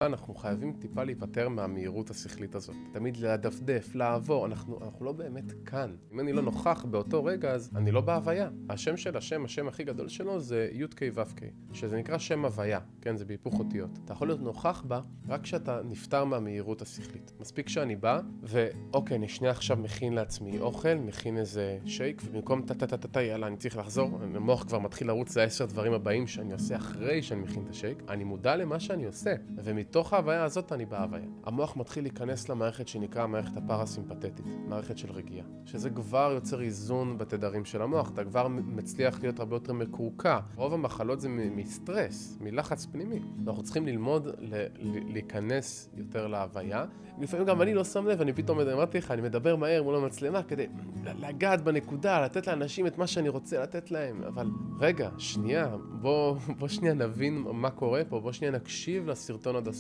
אנחנו חייבים טיפה להיפטר מהמהירות השכלית הזאת. תמיד לדפדף, לעבור, אנחנו לא באמת כאן. אם אני לא נוכח באותו רגע, אז אני לא בהוויה. השם של השם הכי גדול שלו זה י' ו' שזה נקרא שם הוויה, כן? זה בהיפוך אותיות. אתה יכול להיות נוכח בה רק כשאתה נפטר מהמהירות השכלית. מספיק שאני בא, ואוקיי, אני שנייה עכשיו מכין לעצמי אוכל, מכין איזה שייק, ובמקום יאללה, אני צריך לחזור, המוח כבר מתחיל לרוץ ל10 דברים הבאים שאני עושה אחרי שאני מכין את השייק. אני מודע למה שאני עושה, ומתוך ההוויה הזאת אני בהוויה. המוח מתחיל להיכנס למערכת שנקרא המערכת הפרסימפטית, מערכת של רגיעה, שזה כבר יוצר איזון בתדרים של המוח, אתה כבר מצליח להיות הרבה יותר מקורקע. רוב המחלות זה מסטרס, מלחץ פנימי. אנחנו צריכים ללמוד להיכנס יותר להוויה. לפעמים גם אני לא שם לב, אני פתאום אמרתי לך, אני מדבר מהר מול המצלמה כדי לגעת בנקודה, לתת לאנשים את מה שאני רוצה לתת להם. אבל רגע, שנייה, בוא שנייה נבין מה קורה פה, בוא שנייה נקשיב לסרטון עד הסוף.